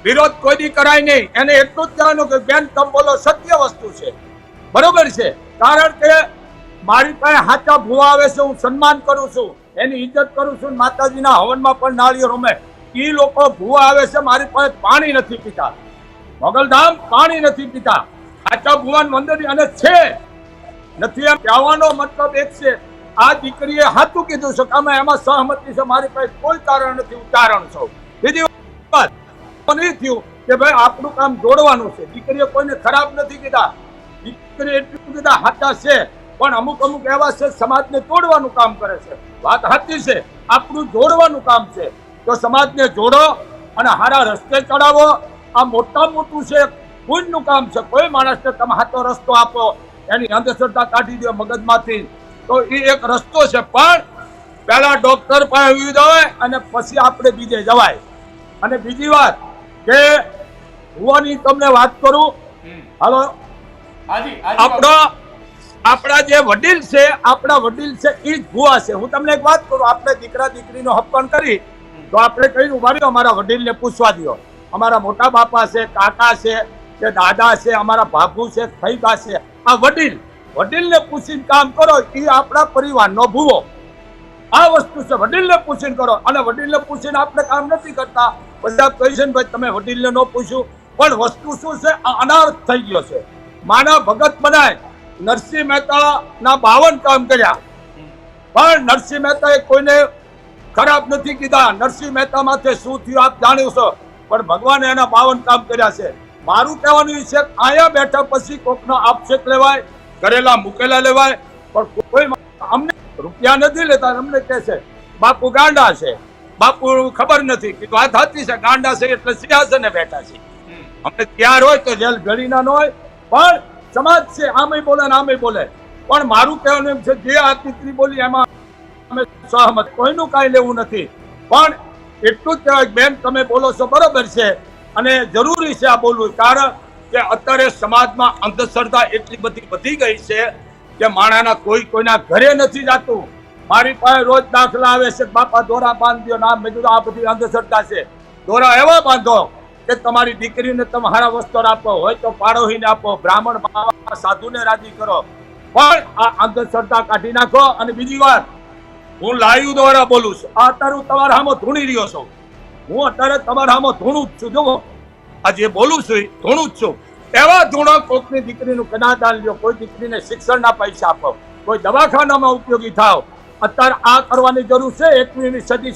વિરોધ કોઈ દી કરાય નહીં. એને એટલું જ કહેવાનું કે બેન તમે બોલો સત્ય વસ્તુ છે, બરોબર છે. કારણ કે મારી પાસે હાચા ભૂવા આવે છે, હું સન્માન કરું છું, એની ઇજ્જત કરું છું. માતાજીના હવનમાં પણ નાળિયેર રમે. એ લોકો ભૂવા આવે છે, મારી પાસે પાણી નથી પીતા, મોગલધામ પાણી નથી પીતા. હાચા ભુવન મંદિર અને છે નથી એમ કહેવાનો મતલબ એક છે. આ દીકરીએ સાચું કીધું છે કે અમે એમાં સહમતી છે, મારી પાસે કોઈ કારણ નથી. ઉદાહરણ છો. બીજી વાત નહીં થયું કે ભાઈ આપણું કામ જોડવાનું છે. દીકરીએ કોઈને ખરાબ નથી કીધા, દીકરી એટલું કીધા સાચા છે, પણ અમુક અમુક એવા છે સમાજને તોડવાનું કામ કરે છે. વાત સાચી છે, આપણું જોડવાનું કામ છે. તો સમાજને જોડો અને સારા રસ્તે ચડાવો. આ મોટા મોટું છે, પુણ્યનું કામ છે. કોઈ માણસને તમે સાચો રસ્તો આપો, એની અંધશ્રદ્ધા કાઢી દો મગજમાંથી, તો એ એક રસ્તો છે. પણ પહેલા ડોક્ટર પાસે જવાય અને પછી આપણે બીજે જવાય. અને બીજી વાત કે ભુવાની તમને વાત કરું, હાલો, આપણા જે વડીલ છે, આપણા વડીલ છે એ જ ભુવા છે. હું તમને એક વાત કરું, આપણે દીકરા દીકરીનો હપ્પણ કરી તો આપણે કહ્યું ઉભા રહ્યો, અમારા વડીલને પૂછવા દો. અમારા મોટા બાપા છે, કાકા છે, કે દાદા છે, અમારા બાપુ છે, ફૈબા છે, આ વડીલને પૂછીને કામ કરો. એ આપણા પરિવારનો ભૂવો. આ વસ્તુ છે, વડીલને પૂછીને કરો. અને વડીલને પૂછીને આપણે કામ નથી કરતા. બધા કહે છે ને ભાઈ તમે વડીલને ન પૂછ્યું, પણ વસ્તુ શું છે, આ અનાર્થ થઈ ગયો છે. માના ભગત બનાય. નરસિંહ મહેતા ના 52 કામ કર્યા, પણ નરસિંહ મહેતાએ કોઈને ખરાબ નથી કીધા. નરસિંહ મહેતા માથે શું થયું આપ જાણ્યું છો, પણ ભગવાને એના 52 કામ કર્યા છે. મારું કહેવાનું છે આયા બેઠા પછી કોકનો આક્ષેપ લેવાય, કરેલા મૂકેલા લેવાય, પણ કોઈ અમને રૂપિયા નથી લેતા. અમને કહે છે બાપુ ગાંડા છે, બાપુ ખબર નથી. કીધું આ સાચી છે, ગાંડા છે એટલે સિંહાસને બેઠા છે. અમને ત્યાર હોય તો જેલ ઘડીના ન હોય, પણ સમાજ છે આમે બોલે ને આમે બોલે. પણ મારું કહેવાનું એમ છે, જે આ દીકરી બોલી એમાં અમે સહમત, કોઈનું કાંઈ લેવું નથી. પણ એટલું જ કહેવાય બેન તમે બોલો છો બરોબર છે, અને જરૂરી છે આ બોલવું. કારણ કે અત્યારે સમાજમાં અંધશ્રદ્ધા એટલી બધી વધી ગઈ છે કે માણાના કોઈના ઘરે નથી જાતું. મારી પાસે રોજ દાખલા આવે છે, બાપા દોરા બાંધ્યો ના. મેં કીધું આ બધી અંધશ્રદ્ધા છે. દોરા એવા બાંધો કે તમારી દીકરીને તમે હારા વસ્ત્ર આપો, હોય તો પાડોહીને આપો, બ્રાહ્મણ બાવા સાધુને રાજી કરો, પણ આ અંધશ્રદ્ધા કાઢી નાખો. અને બીજી વાત, હું લાઈવ દ્વારા બોલું છું. આ અત્યારે હું તમારા સામે ધૂણી રહ્યો છું. હું અત્યારે તમારા સામે ધૂણું જ છું. જુઓ આ જે બોલું છું એ ધૂણું જ છું. એવા ધૂણો કોકની દીકરીનું કનાદાન લ્યો, કોઈ દીકરીને શિક્ષણના પૈસા આપો, કોઈ દવાખાનામાં ઉપયોગી થાવ. અત્યારે આ કરવાની જરૂર છે. 21મી સદી છે,